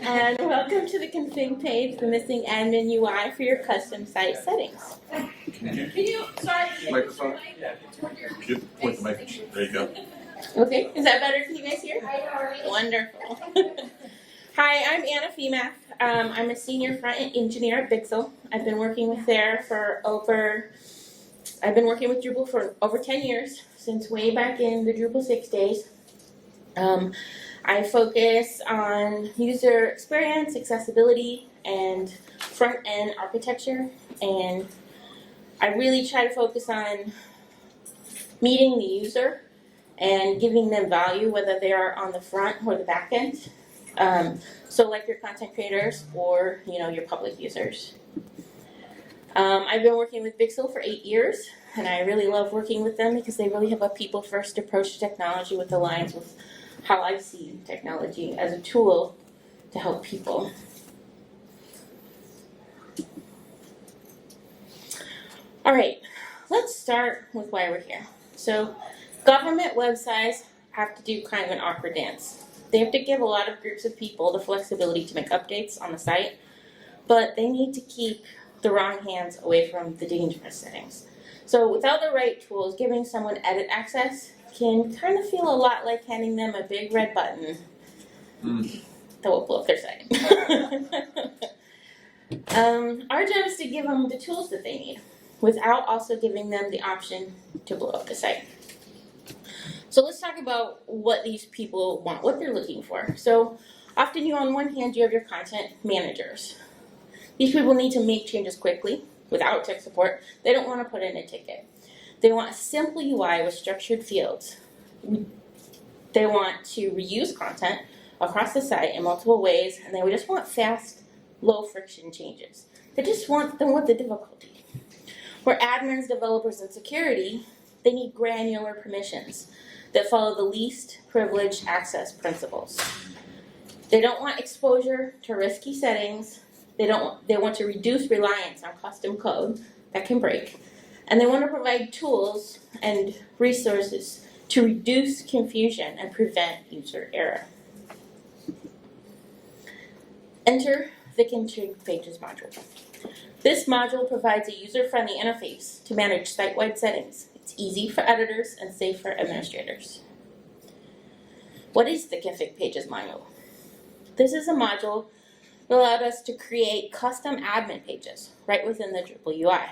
and welcome to the config page, the missing admin UI for your custom site settings. Can you microphone? Yeah. Point the microphone. There you go. Okay, is that better? Can you guys hear? Wonderful. Hi, I'm Anna Femath. I'm a senior front-end engineer at Bixel. I've been working with Drupal for over 10 years, since way back in the Drupal 6 days. I focus on user experience, accessibility, and front-end architecture, and I really try to focus on meeting the user and giving them value, whether they are on the front or the back end. So like your content creators or your public users. I've been working with Bixel for 8 years, and I really love working with them because they really have a people-first approach to technology, which aligns with how I see technology as a tool to help people. All right, let's start with why we're here. So government websites have to do kind of an awkward dance. They have to give a lot of groups of people the flexibility to make updates on the site, but they need to keep the wrong hands away from the dangerous settings. So without the right tools, giving someone edit access can kind of feel a lot like handing them a big red button that will blow up their site. Our job is to give them the tools that they need, without also giving them the option to blow up the site. So let's talk about what these people want, what they're looking for. So often on one hand, you have your content managers. These people need to make changes quickly without tech support. They don't want to put in a ticket. They want a simple UI with structured fields. They want to reuse content across the site in multiple ways, and they just want fast, low-friction changes. They just want the difficulty. For admins, developers, and security, they need granular permissions that follow the least privileged access principles. They don't want exposure to risky settings. They want to reduce reliance on custom code that can break. And they want to provide tools and resources to reduce confusion and prevent user error. Enter the config pages module. This module provides a user-friendly interface to manage site-wide settings. It's easy for editors and safe for administrators. What is the config pages module? This is a module that allowed us to create custom admin pages right within the Drupal UI.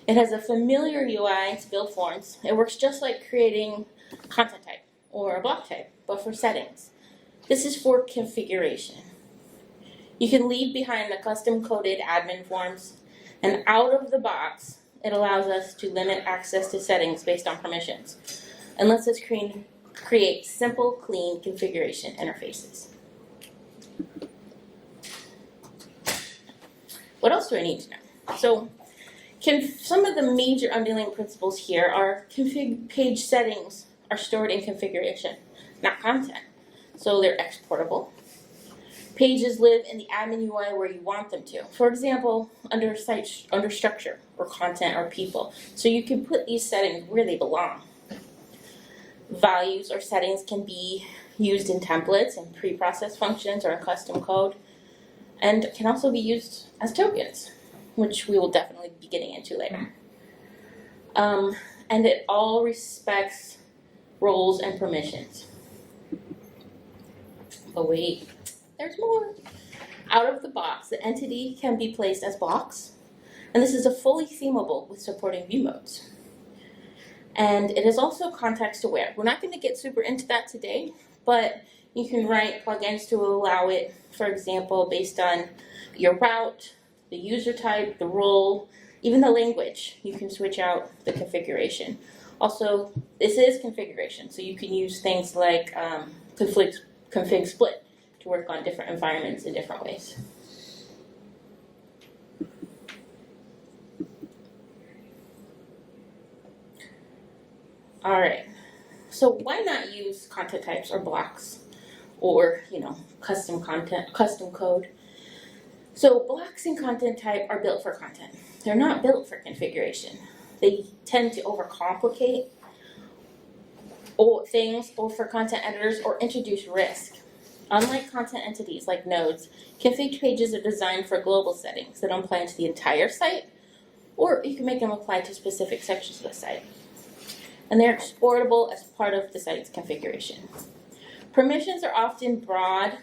It has a familiar UI to build forms. It works just like creating content type or a block type, but for settings. This is for configuration. You can leave behind the custom-coded admin forms, and out of the box, it allows us to limit access to settings based on permissions, and lets us create simple, clean configuration interfaces. What else do I need to know? So, some of the major underlying principles here are config page settings are stored in configuration, not content. So they're exportable. Pages live in the admin UI where you want them to. For example, under structure or content or people. So you can put these settings where they belong. Values or settings can be used in templates and pre-processed functions or in custom code, and can also be used as tokens, which we will definitely be getting into later. And it all respects roles and permissions. But wait, there's more. Out of the box, the entity can be placed as blocks, and this is a fully themable with supporting view modes. And it is also context aware. We're not going to get super into that today, but you can write plugins to allow it, for example, based on your route, the user type, the role, even the language. You can switch out the configuration. Also, this is configuration, so you can use things like config split to work on different environments in different ways. All right, so why not use content types or blocks or, custom code? So blocks and content type are built for content. They're not built for configuration. They tend to overcomplicate things, or for content editors, or introduce risk. Unlike content entities like nodes, config pages are designed for global settings that don't apply to the entire site, or you can make them apply to specific sections of the site. And they're exportable as part of the site's configuration. Permissions are often broad,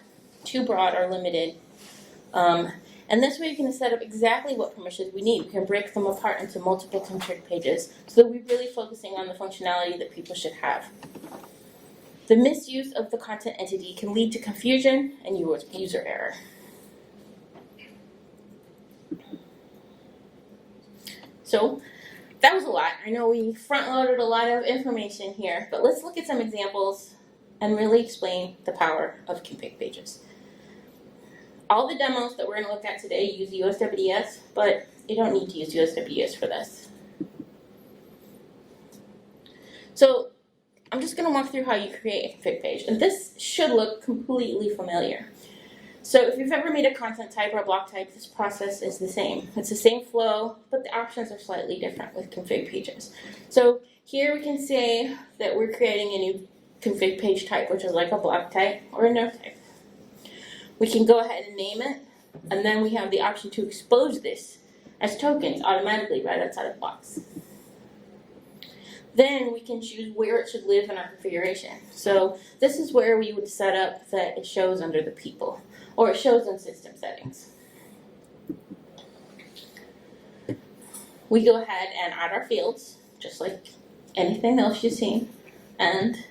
too broad, or limited. And this way you can set up exactly what permissions we need. We can break them apart into multiple config pages so that we're really focusing on the functionality that people should have. The misuse of the content entity can lead to confusion and user error. So that was a lot. I know we front-loaded a lot of information here, but let's look at some examples and really explain the power of config pages. All the demos that we're going to look at today use USWDS, but you don't need to use USWDS for this. So I'm just going to walk through how you create a config page, and this should look completely familiar. So if you've ever made a content type or a block type, this process is the same. It's the same flow, but the options are slightly different with config pages. So here we can say that we're creating a new config page type, which is like a block type or a node type. We can go ahead and name it, and then we have the option to expose this as tokens automatically right outside of the box. Then we can choose where it should live in our configuration. So this is where we would set up that it shows under the people, or it shows in system settings. We go ahead and add our fields, just like anything else you've seen, and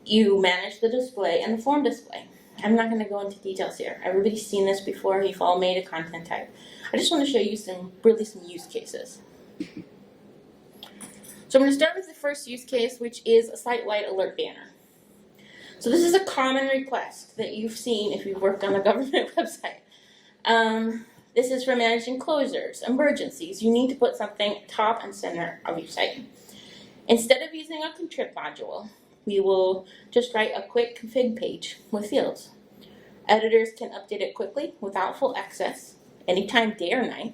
you manage the display and the form display. I'm not going to go into details here. Everybody's seen this before. You've all made a content type. I just want to show you some use cases. So I'm going to start with the first use case, which is a site-wide alert banner. So this is a common request that you've seen if you've worked on a government website. This is for managing closures, emergencies. You need to put something top and center of your site. Instead of using a contrib module, we will just write a quick config page with fields. Editors can update it quickly without full access, anytime, day or night.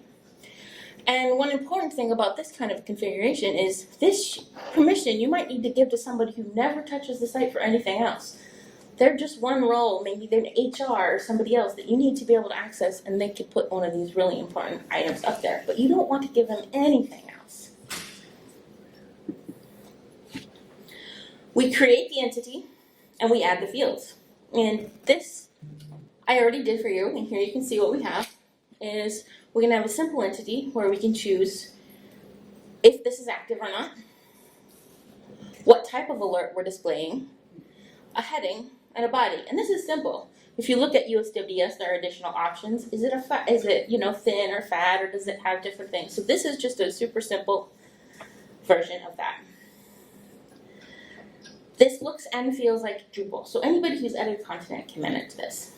And one important thing about this kind of configuration is this permission you might need to give to somebody who never touches the site for anything else. They're just one role, maybe they're an HR or somebody else that you need to be able to access, and they could put one of these really important items up there. But you don't want to give them anything else. We create the entity, and we add the fields. And this I already did for you, and here you can see what we have is we're going to have a simple entity where we can choose if this is active or not, what type of alert we're displaying, a heading, and a body. And this is simple. If you look at USWDS, there are additional options. Is it thin or fat, or does it have different things? So this is just a super simple version of that. This looks and feels like Drupal. So anybody who's edited content can manage this.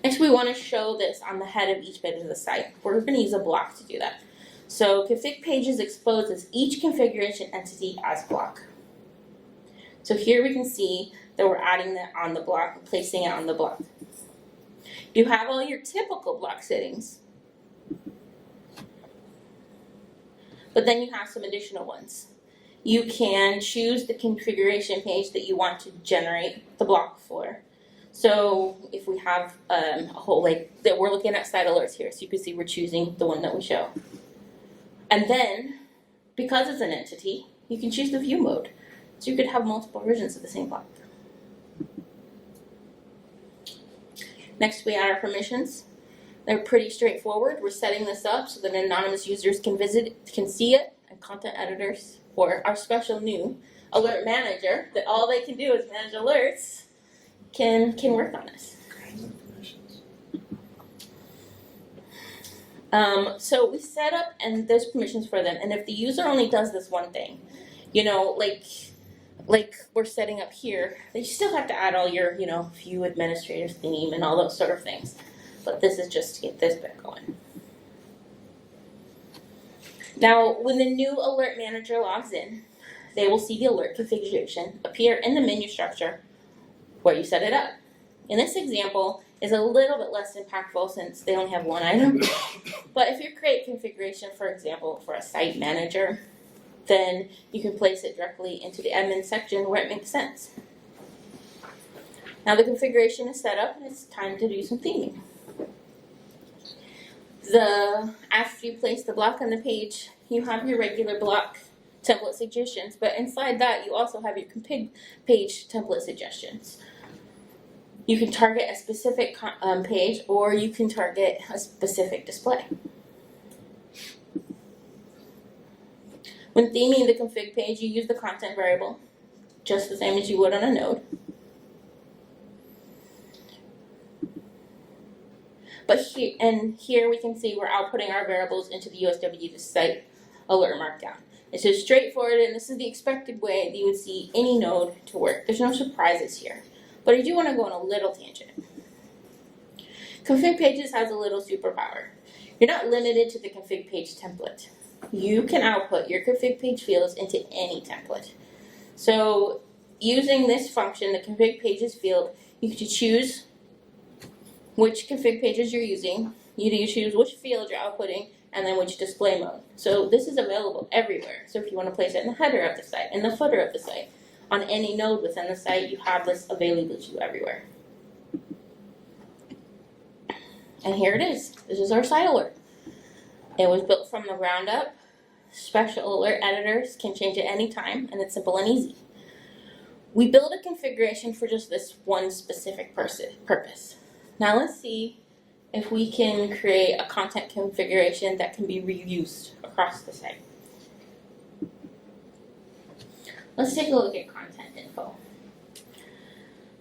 Next, we want to show this on the head of each page of the site. We're going to use a block to do that. So config pages exposes each configuration entity as a block. So here we can see that we're adding that on the block and placing it on the block. You have all your typical block settings, but then you have some additional ones. You can choose the configuration page that you want to generate the block for. So if we have a whole, that we're looking at site alerts here, so you can see we're choosing the one that we show. And then, because it's an entity, you can choose the view mode. So you could have multiple versions of the same block. Next, we add our permissions. They're pretty straightforward. We're setting this up so that anonymous users can see it, and content editors, or our special new alert manager, that all they can do is manage alerts, can work on this. So we set up, and there's permissions for them. And if the user only does this one thing, like we're setting up here, they still have to add all your, view administrator theme and all those sort of things. But this is just to get this bit going. Now, when the new alert manager logs in, they will see the alert configuration appear in the menu structure where you set it up. In this example, is a little bit less impactful since they only have one item. But if you create configuration, for example, for a site manager, then you can place it directly into the admin section where it makes sense. Now the configuration is set up and it's time to do some theming. After you place the block on the page, you have your regular block template suggestions, but inside that you also have your config page template suggestions. You can target a specific page, or you can target a specific display. When theming the config page, you use the content variable, just the same as you would on a node. But here we can see we're outputting our variables into the USWDS site alert markdown. It's just straightforward, and this is the expected way that you would see any node to work. There's no surprises here. But I do want to go on a little tangent. Config pages has a little superpower. You're not limited to the config page template. You can output your config page fields into any template. So using this function, the config pages field, you can choose which config pages you're using, you choose which field you're outputting, and then which display mode. So this is available everywhere. So if you want to place it in the header of the site, in the footer of the site, on any node within the site, you have this available to you everywhere. And here it is. This is our site alert. It was built from the ground up. Special alert editors can change it anytime, and it's simple and easy. We build a configuration for just this one specific purpose. Now let's see if we can create a content configuration that can be reused across the site. Let's take a look at content info.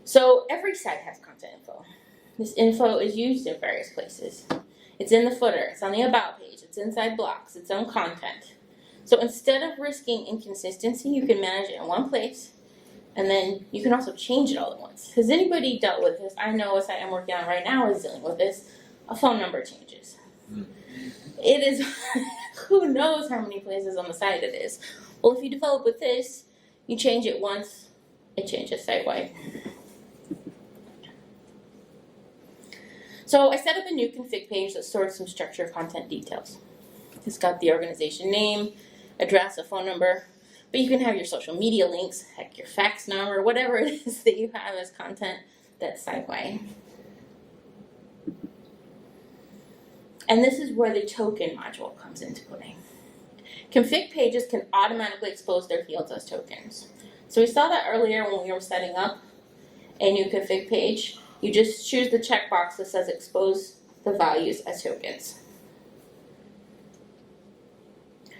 So every site has content info. This info is used in various places. It's in the footer, it's on the about page, it's inside blocks, it's on content. So instead of risking inconsistency, you can manage it in one place, and then you can also change it all at once. Has anybody dealt with this? I know a site I'm working on right now is dealing with this. A phone number changes. It is, who knows how many places on the site it is. Well, if you develop with this, you change it once, it changes site-wide. So I set up a new config page that stores some structured content details. It's got the organization name, address, a phone number, but you can have your social media links, heck, your fax number, whatever it is that you have as content that's site-wide. And this is where the token module comes into play. Config pages can automatically expose their fields as tokens. So we saw that earlier when we were setting up a new config page. You just choose the checkbox that says expose the values as tokens.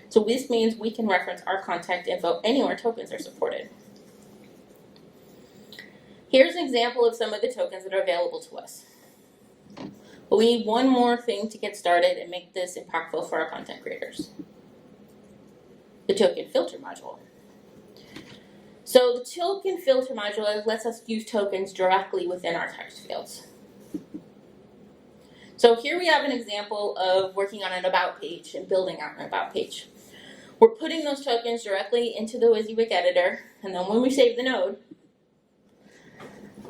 So this means we can reference our contact info anywhere tokens are supported. Here's an example of some of the tokens that are available to us. But we need one more thing to get started and make this impactful for our content creators. The token filter module. So the token filter module lets us use tokens directly within our text fields. So here we have an example of working on an about page and building out an about page. We're putting those tokens directly into the WYSIWYG editor, and then when we save the node,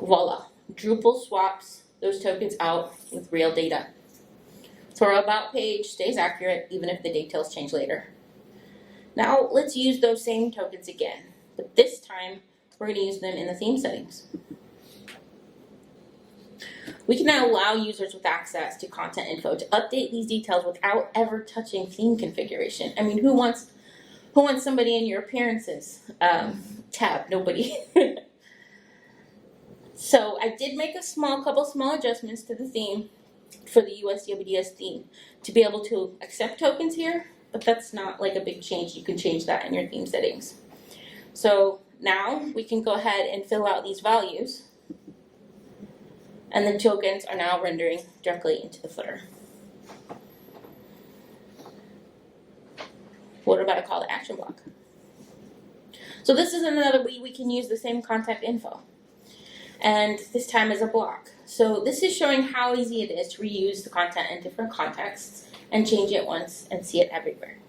voila, Drupal swaps those tokens out with real data. So our about page stays accurate even if the details change later. Now let's use those same tokens again, but this time we're going to use them in the theme settings. We can now allow users with access to content info to update these details without ever touching theme configuration. I mean, who wants somebody in your appearances tab? Nobody. So I did make a couple small adjustments to the theme for the USWDS theme to be able to accept tokens here, but that's not like a big change. You can change that in your theme settings. So now we can go ahead and fill out these values, and the tokens are now rendering directly into the footer. What about a call to action block? So this is another way we can use the same contact info, and this time as a block. So this is showing how easy it is to reuse the content in different contexts and change it once and see it everywhere.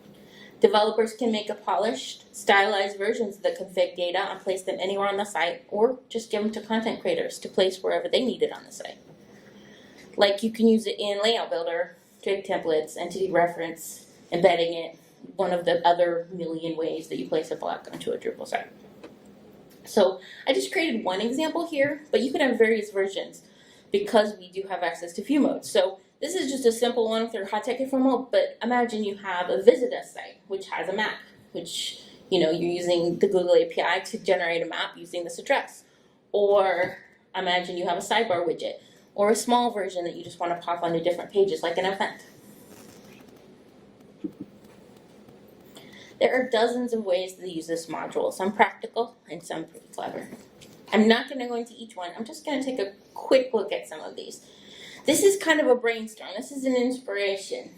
Developers can make a polished, stylized versions of the config data and place them anywhere on the site, or just give them to content creators to place wherever they need it on the site. Like you can use it in Layout Builder, Twig templates, entity reference, embedding it, one of the other million ways that you place a block onto a Drupal site. So I just created one example here, but you could have various versions because we do have access to view modes. So this is just a simple one with your hot ticket form mode, but imagine you have a Visit Us site, which has a map, which, you know, you're using the Google API to generate a map using this address. Or imagine you have a sidebar widget, or a small version that you just want to pop onto different pages, like an event. There are dozens of ways to use this module, some practical and some pretty clever. I'm not going to go into each one. I'm just going to take a quick look at some of these. This is kind of a brainstorm. This is an inspiration.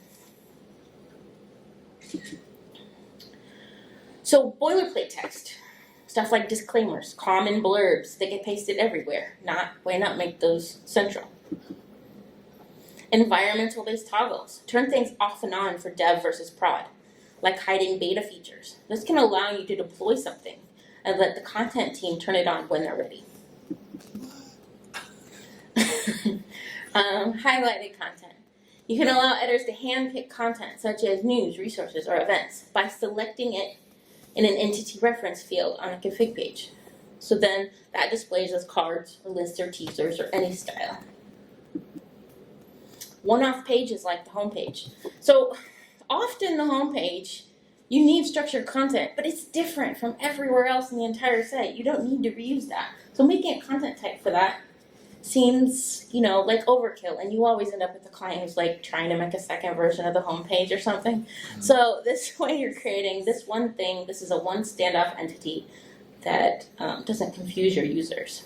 So boilerplate text, stuff like disclaimers, common blurbs, they get pasted everywhere. Why not make those central? Environmental-based toggles, turn things off and on for dev versus prod, like hiding beta features. This can allow you to deploy something and let the content team turn it on when they're ready. Highlighted content. You can allow editors to handpick content such as news, resources, or events by selecting it in an entity reference field on a config page. So then that displays as cards or lists or teasers or any style. One-off pages like the homepage. So often the homepage, you need structured content, but it's different from everywhere else in the entire site. You don't need to reuse that. So making a content type for that seems, you know, like overkill, and you always end up with the client who's like trying to make a second version of the homepage or something. So this way you're creating this one thing, this is a one standoff entity that doesn't confuse your users.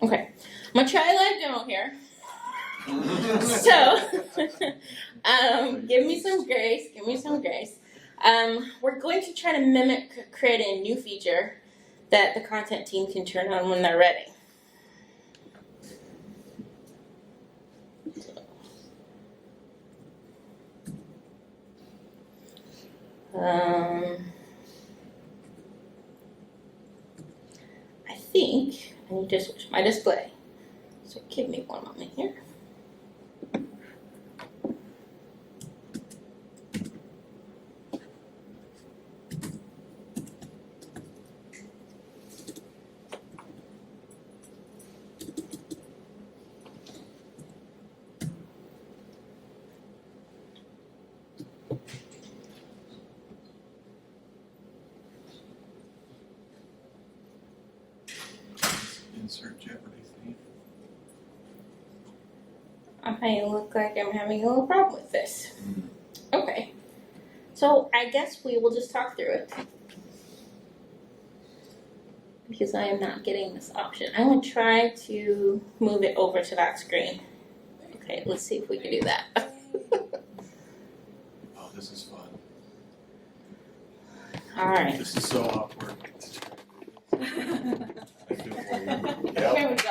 Okay, I'm gonna try a live demo here. So, give me some grace, we're going to try to create a new feature that the content team can turn on when they're ready. I think I need to switch my display. So give me one moment here. Insert Jeopardy theme. I look like I'm having a little problem with this. Okay. So I guess we will just talk through it. Because I am not getting this option. I'm going to try to move it over to that screen. Okay, let's see if we can do that. Oh, this is fun. Alright. This is so awkward. I feel for you. Here we go.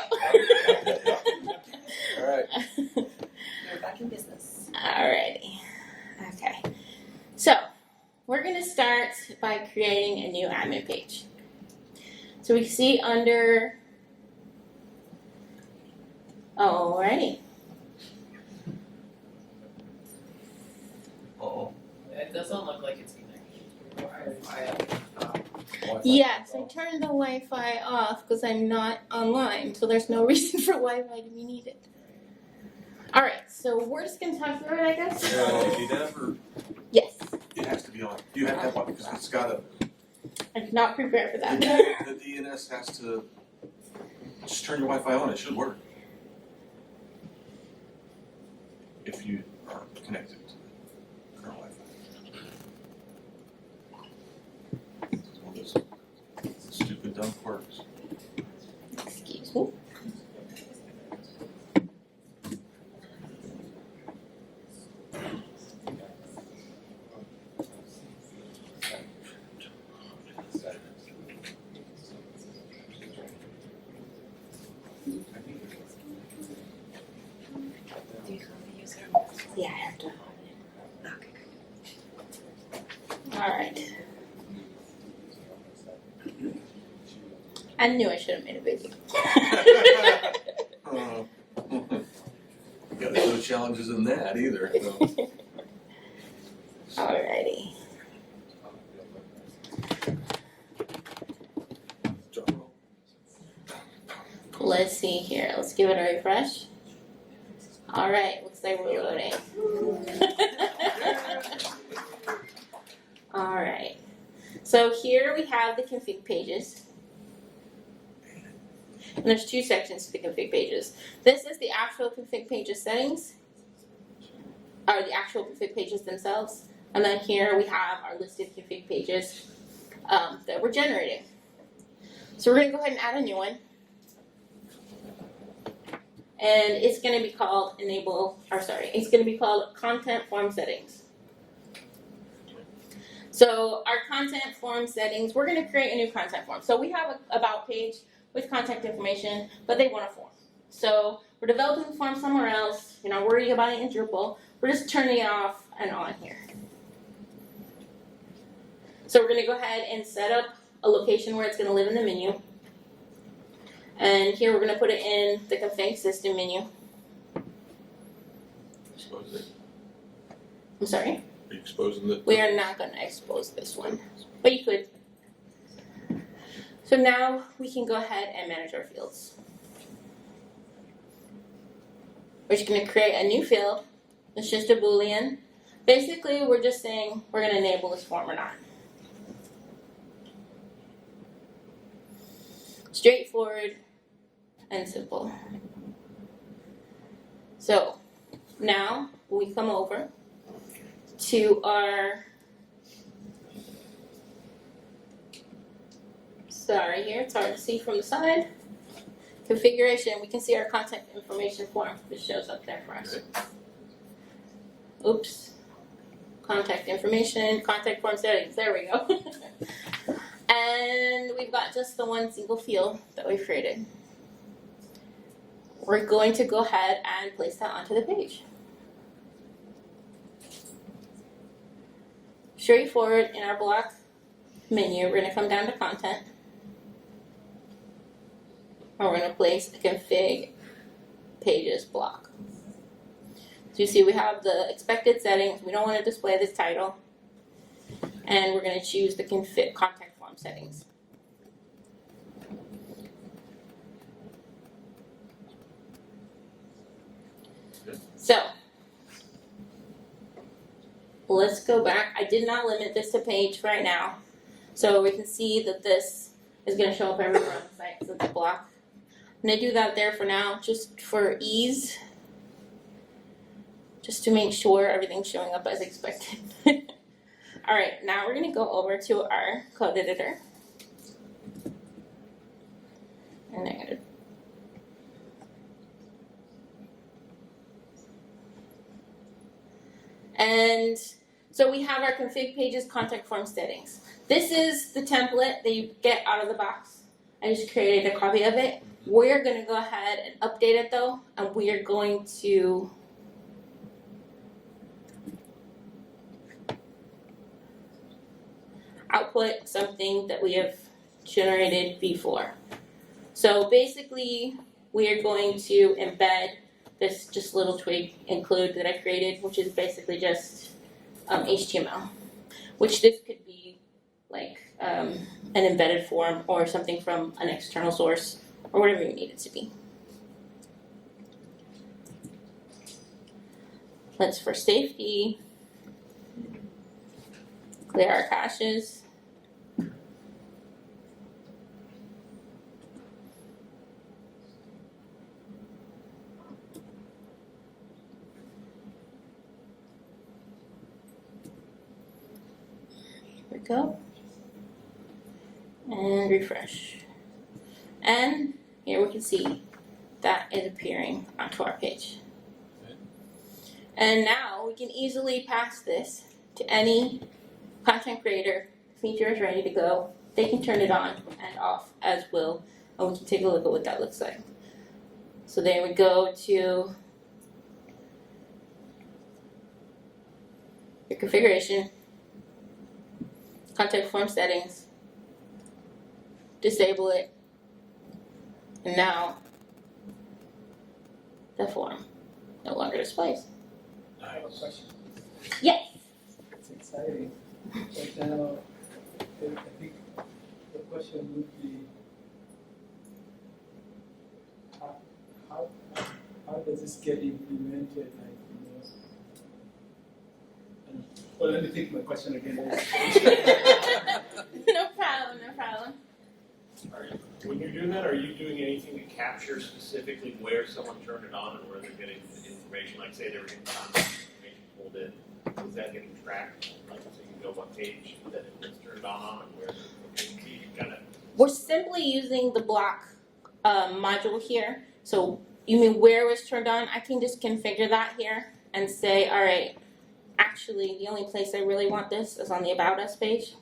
All right. You're back in business. Alrighty. Okay. So, we're going to start by creating a new admin page. So we can see under, alrighty. Uh-oh. It doesn't look like it's connected to Wi-Fi. Yes, I turned the Wi-Fi off because I'm not online, so there's no reason for Wi-Fi to be needed. Alright, so we're just going to talk through it, I guess? Yeah, you never. Yes. It has to be on. You have to have one because it's got a. I did not prepare for that. The DNS has to. Just turn your Wi-Fi on. It should work. If you are connected to the current Wi-Fi. It's one of those stupid dumb quirks. Excuse me. Yeah, I have to. Okay. Alright. I knew I should have made a video. challenges in that either. So. Alrighty. Let's see here. Let's give it a refresh. Alright, looks like we're loading. Alright. So here we have the config pages. And there's two sections to the config pages. This is the actual config pages settings, or the actual config pages themselves. And then here we have our listed config pages that we're generating. So we're going to go ahead and add a new one. And it's going to be called it's going to be called content form settings. So our content form settings, we're going to create a new content form. So we have an about page with contact information, but they want a form. So we're developing the form somewhere else. You're not worried about it in Drupal. We're just turning it off and on here. So we're going to go ahead and set up a location where it's going to live in the menu. And here we're going to put it in the config system menu. Expose it. I'm sorry? Are you exposing the? We are not going to expose this one, but you could. So now we can go ahead and manage our fields. We're just going to create a new field. It's just a Boolean. Basically, we're just saying we're going to enable this form or not. Straightforward and simple. So now we come over to our here, it's hard to see from the side. Configuration, we can see our contact information form. This shows up there for us. Oops. Contact information, contact form settings. There we go. And we've got just the one single field that we've created. We're going to go ahead and place that onto the page. Straightforward in our block menu, we're going to come down to content. And we're going to place the config pages block. So you see we have the expected settings. We don't want to display this title. And we're going to choose the config contact form settings. So let's go back. I did not limit this to page right now. So we can see that this is going to show up everywhere on the site. So it's a block. I'm going to do that there for now, just for ease. Just to make sure everything's showing up as expected. Alright, now we're going to go over to our code editor. And I'm going to And so we have our config pages contact form settings. This is the template that you get out of the box. I just created a copy of it. We're going to go ahead and update it though, and we are going to output something that we have generated before. So basically, we are going to embed this just little Twig include that I created, which is basically just HTML, which this could be like an embedded form or something from an external source or whatever you need it to be. Let's, for safety, clear our caches. Go and refresh, and here we can see that is appearing onto our page. And now we can easily pass this to any content creator. Feature is ready to go. They can turn it on and off as well, and we can take a look at what that looks like. So there we go to your configuration, contact form settings, disable it, and now the form. no longer displays. I have a question. Yes. It's exciting, but now I think the question would be how does this get implemented? Well, let me think my question again. No problem, no problem. When you're doing that, are you doing anything to capture specifically where someone turned it on and where they're getting the information? Like say they were getting contact information pulled in, is that getting tracked? Like so you know what page that it was turned on and where you kind of. We're simply using the block module here. So you mean where it was turned on? I can just configure that here and say, all right, actually the only place I really want this is on the About Us page.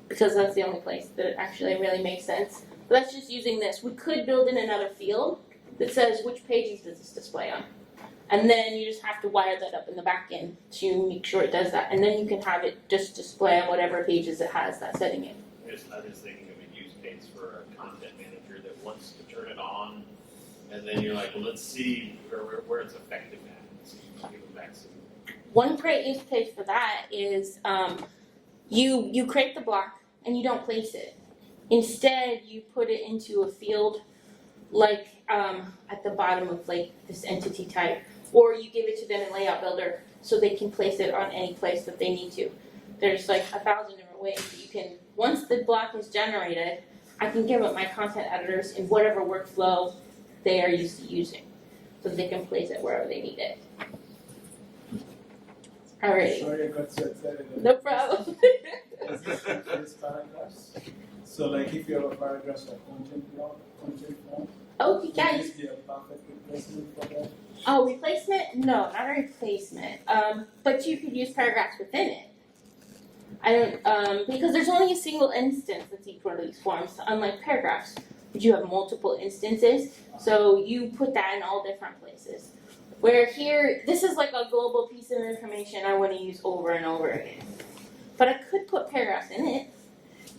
Because that's the only place that it actually really makes sense. But that's just using this. We could build in another field that says which pages does this display on. And then you just have to wire that up in the back end to make sure it does that. And then you can have it just display on whatever pages it has that setting in. I'm just thinking of a use case for a content manager that wants to turn it on, and then you're like, well, let's see where it's effective at. So you give them back some. One great use case for that is you create the block and you don't place it. Instead, you put it into a field like at the bottom of like this entity type, or you give it to them in Layout Builder so they can place it on any place that they need to. There's like 1,000 different ways that you can. Once the block is generated, I can give it my content editors in whatever workflow they are used to using, so they can place it wherever they need it. Alright. Sorry, I got so excited. No problem. Is this paragraphs? So, like, if you have a paragraph like content block, content form, Okay, would guys. this be a perfect replacement for that? Oh, replacement? No, not a replacement. But you could use paragraphs within it. I don't, because there's only a single instance that's each one of these forms, unlike paragraphs, which you have multiple instances. So you put that in all different places. Where here, this is like a global piece of information I want to use over and over again. But I could put paragraphs in it.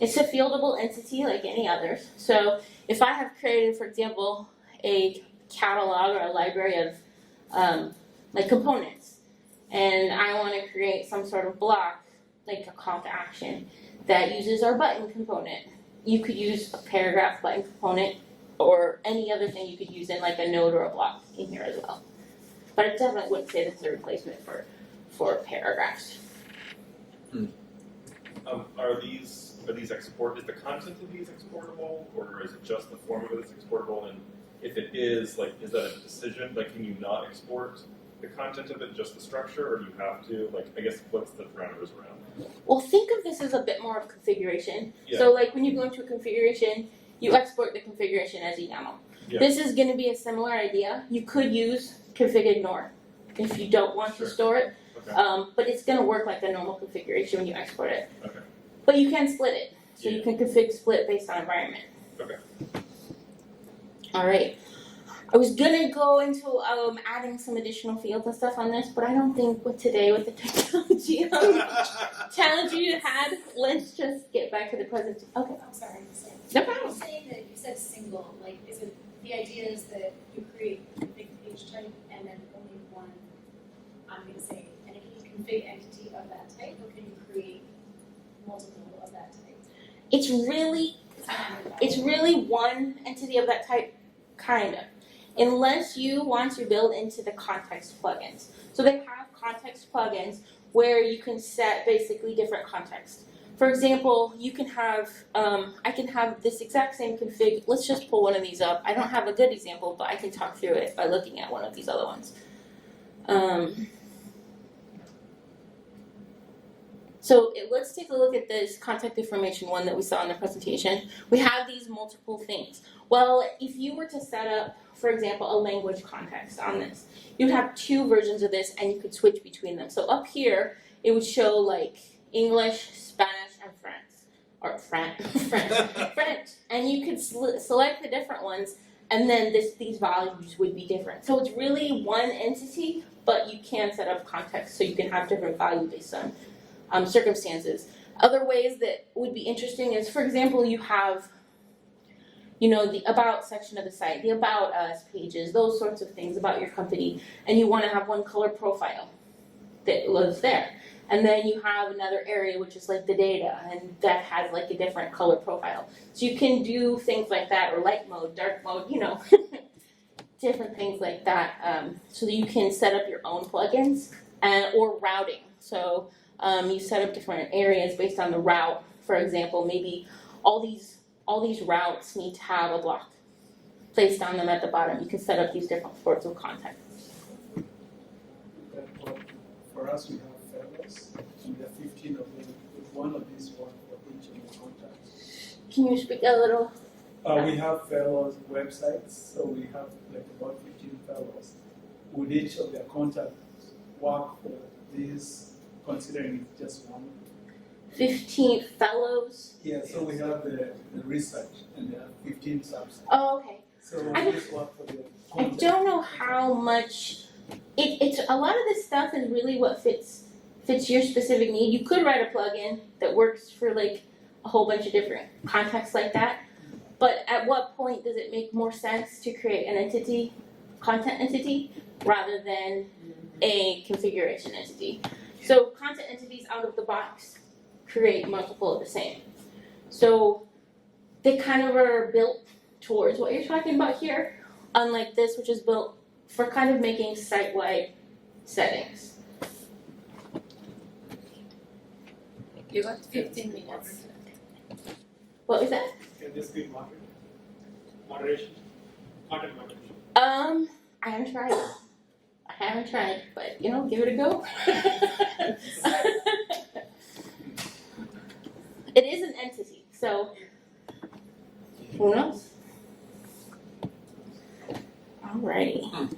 It's a fieldable entity like any others. So if I have created, for example, a catalog or a library of like components, and I want to create some sort of block, like a call to action, that uses our button component, you could use a paragraph button component or any other thing you could use in like a node or a block in here as well. But I definitely wouldn't say this is a replacement for paragraphs. Are these export? Is the content of these exportable, or is it just the form of it that's exportable? And if it is, like, is that a decision? Like, can you not export the content of it, just the structure, or do you have to? Like, I guess what's the parameters around? Well, think of this as a bit more of configuration. Yeah. So like when you go into a configuration, you export the configuration as YAML. Yeah. This is going to be a similar idea. You could use config ignore if you don't want to store it, Okay. but it's going to work like a normal configuration when you export it. Okay. But you can split it, so Yeah. you can config split based on environment. Okay. All right. I was gonna go into adding some additional fields and stuff on this, but I don't think with today with the technology challenge you had, let's just get back to the present. Okay. I'm sorry. No You're problem. saying that you said single, like, is it, the idea is that you create a big page type and then only one, I'm gonna say, any config entity of that type, or can you create multiple of that type? It's really one entity of that type, kind of. Unless you want to build into the context plugins. So they have context plugins where you can set basically different context. For example, you can have, I can have this exact same config. Let's just pull one of these up. I don't have a good example, but I can talk through it by looking at one of these other ones. So let's take a look at this contact information one that we saw in the presentation. We have these multiple things. Well, if you were to set up, for example, a language context on this, you'd have two versions of this and you could switch between them. So up here, it would show like English, Spanish, and French. Or French. And you could select the different ones and then these values would be different. So it's really one entity, but you can set up context so you can have different value based on circumstances. Other ways that would be interesting is, for example, you have the about section of the site, the about us pages, those sorts of things about your company, and you want to have one color profile that lives there. And then you have another area which is like the data, and that has like a different color profile. So you can do things like that, or light mode, dark mode, different things like that, so that you can set up your own plugins or routing. So you set up different areas based on the route. For example, maybe all these routes need to have a block placed on them at the bottom. You can set up these different sorts of content. For us, we have fellows, and there are 15 of them, with one of these one for each of the contacts. Can you speak a little? We have fellows websites, so we have like about 15 fellows. Would each of their contacts work for this, considering it's just one? 15 fellows? Yeah, so we have the research, and there are 15 subs. Oh, okay. So I- we just work for the I contact. don't know how much. It's a lot of this stuff is really what fits your specific need. You could write a plugin that works for like a whole bunch of different contexts like that. But at what point does it make more sense to create an entity, content entity, rather than a configuration entity? So content entities out of the box create multiple of the same. So they kind of are built towards what you're talking about here, unlike this, which is built for kind of making site-wide settings. You got 15 minutes. What was that? Can this be moderation? Content moderation. I haven't tried, but give it a go. It is an entity, so who knows? Alrighty.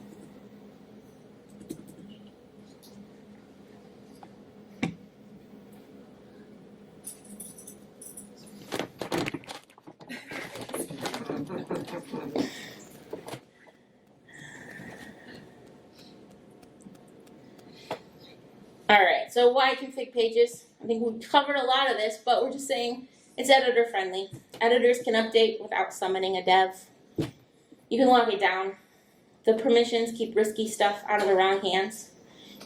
Alright, so why config pages? I think we've covered a lot of this, but we're just saying it's editor friendly. Editors can update without summoning a dev. You can lock it down. The permissions keep risky stuff out of the wrong hands.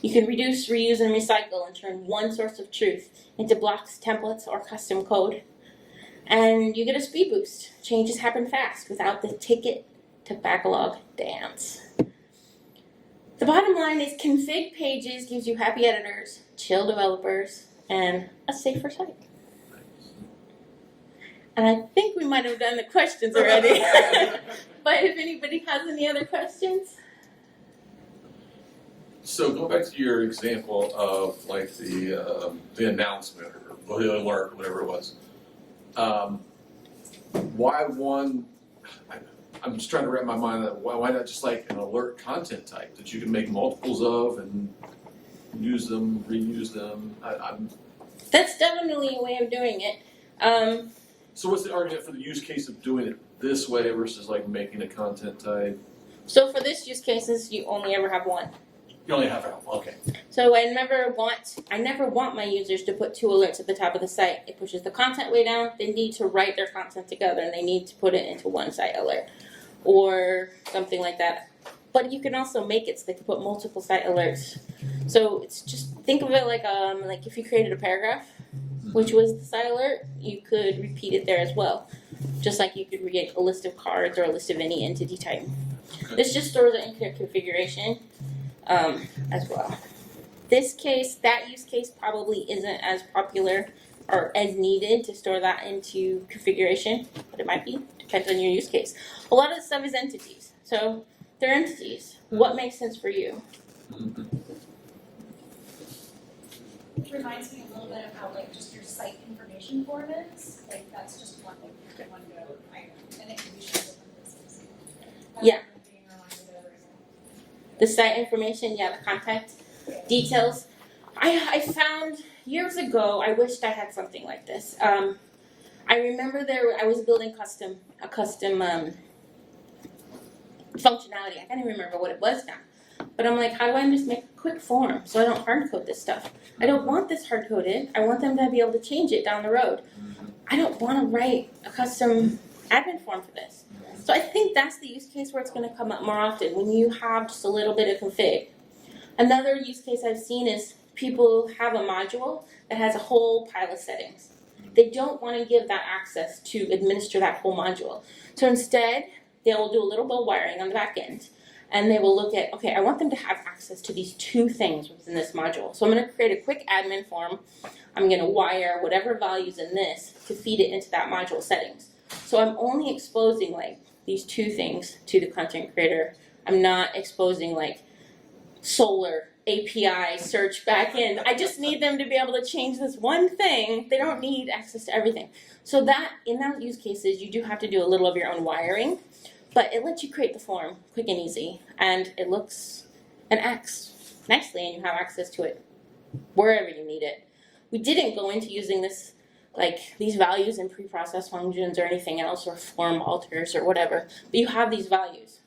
You can reduce, reuse, and recycle and turn one source of truth into blocks, templates, or custom code. And you get a speed boost. Changes happen fast without the ticket to backlog dance. The bottom line is config pages gives you happy editors, chill developers, and a safer site. And I think we might have done the questions already. But if anybody has any other questions? So go back to your example of like the announcement or the alert, whatever it was. Why one? I'm just trying to wrap my mind around why not just like an alert content type that you can make multiples of and use them, reuse them. That's definitely a way of doing it. So what's the argument for the use case of doing it this way versus like making a content type? So for this use cases, you only ever have one. You only have one. Okay. So I never want my users to put two alerts at the top of the site. It pushes the content way down. They need to write their content together, and they need to put it into one site alert or something like that. But you can also make it so they can put multiple site alerts. So it's just think of it like if you created a paragraph, which was the site alert, you could repeat it there as well. Just like you could create a list of cards or a list of any entity type. This just stores it in your configuration as well. That use case probably isn't as popular or as needed to store that into configuration, but it might be. Depends on your use case. A lot of the stuff is entities. So they're entities. What makes sense for you? It reminds me a little bit of how just your site information form is. That's just one go item, and it can be shared with different places. Yeah. Being reminded of everything. The site information, the contact details. I found years ago, I wished I had something like this. I remember I was building a custom functionality. I can't even remember what it was now. But I'm like, how do I just make a quick form so I don't hard code this stuff? I don't want this hard coded. I want them to be able to change it down the road. I don't want to write a custom admin form for this. So I think that's the use case where it's going to come up more often, when you have just a little bit of config. Another use case I've seen is people have a module that has a whole pile of settings. They don't want to give that access to administer that whole module. So instead, they'll do a little bit of wiring on the back end, and they will look at, okay, I want them to have access to these 2 things within this module. So I'm going to create a quick admin form. I'm going to wire whatever values in this to feed it into that module settings. So I'm only exposing like these 2 things to the content creator. I'm not exposing like Solar, API, search backend. I just need them to be able to change this one thing. They don't need access to everything. So that, in those use cases, you do have to do a little of your own wiring, but it lets you create the form quick and easy, and it looks and acts nicely, and you have access to it wherever you need it. We didn't go into using this, like these values in preprocessed functions or anything else, or form alters or whatever, but you have these values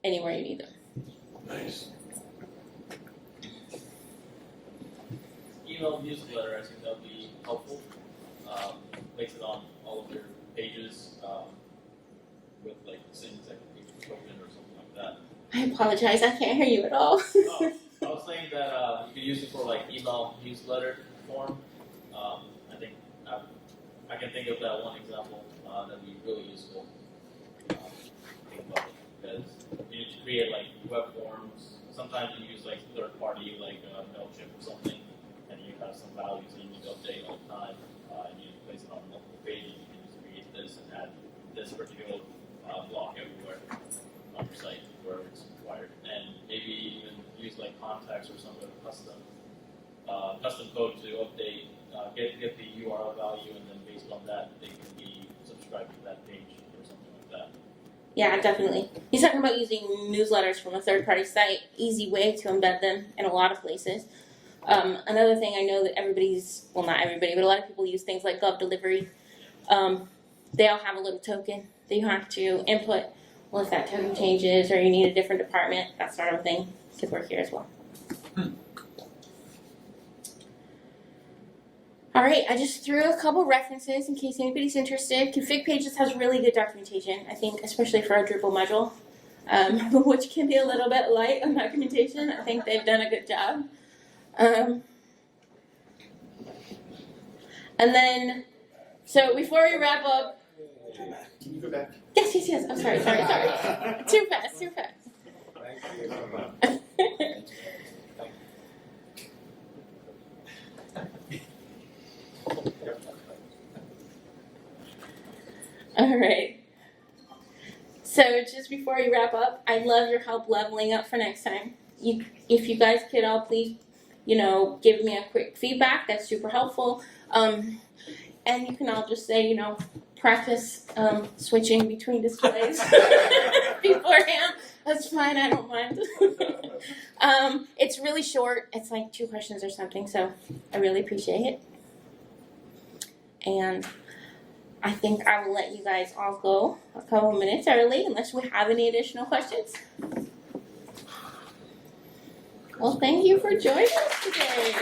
anywhere you need them. Nice. Email newsletter, I think that would be helpful. Makes it on all of your pages with like the same exact token or something like that. I apologize, I can't hear you at all. Oh, I was saying that you could use it for like email newsletter form. I think I can think of that one example that'd be really useful. Think about it, because you need to create like web forms. Sometimes you use like third party like Mailchimp or something, and you have some values that you need to update all the time. And you place it on multiple pages. You can just create this and add this particular block everywhere on your site wherever it's required, and maybe even use like contacts or some sort of custom code to update, get the URL value, and then based on that, they can be subscribed to that page or something like that. Yeah, definitely. He's talking about using newsletters from a third-party site. Easy way to embed them in a lot of places. Another thing I know that well, not everybody, but a lot of people use things like Gov Delivery. They all have a little token that you have to input. Well, if that token changes or you need a different department, that sort of thing could work here as well. All right, I just threw a couple references in case anybody's interested. Config Pages has really good documentation, I think, especially for a Drupal module, which can be a little bit light on documentation. I think they've done a good job. And then, so before we wrap up, Can you go back? yes, I'm sorry. Too fast. All right. So just before we wrap up, I'd love your help leveling up for next time. If you guys could all please, give me a quick feedback, that's super helpful. And you can all just say, practice switching between displays beforehand. That's fine, I don't mind. It's really short. It's like 2 questions or something, so I really appreciate it. And I think I will let you guys all go a couple minutes early unless we have any additional questions. Well, thank you for joining us today.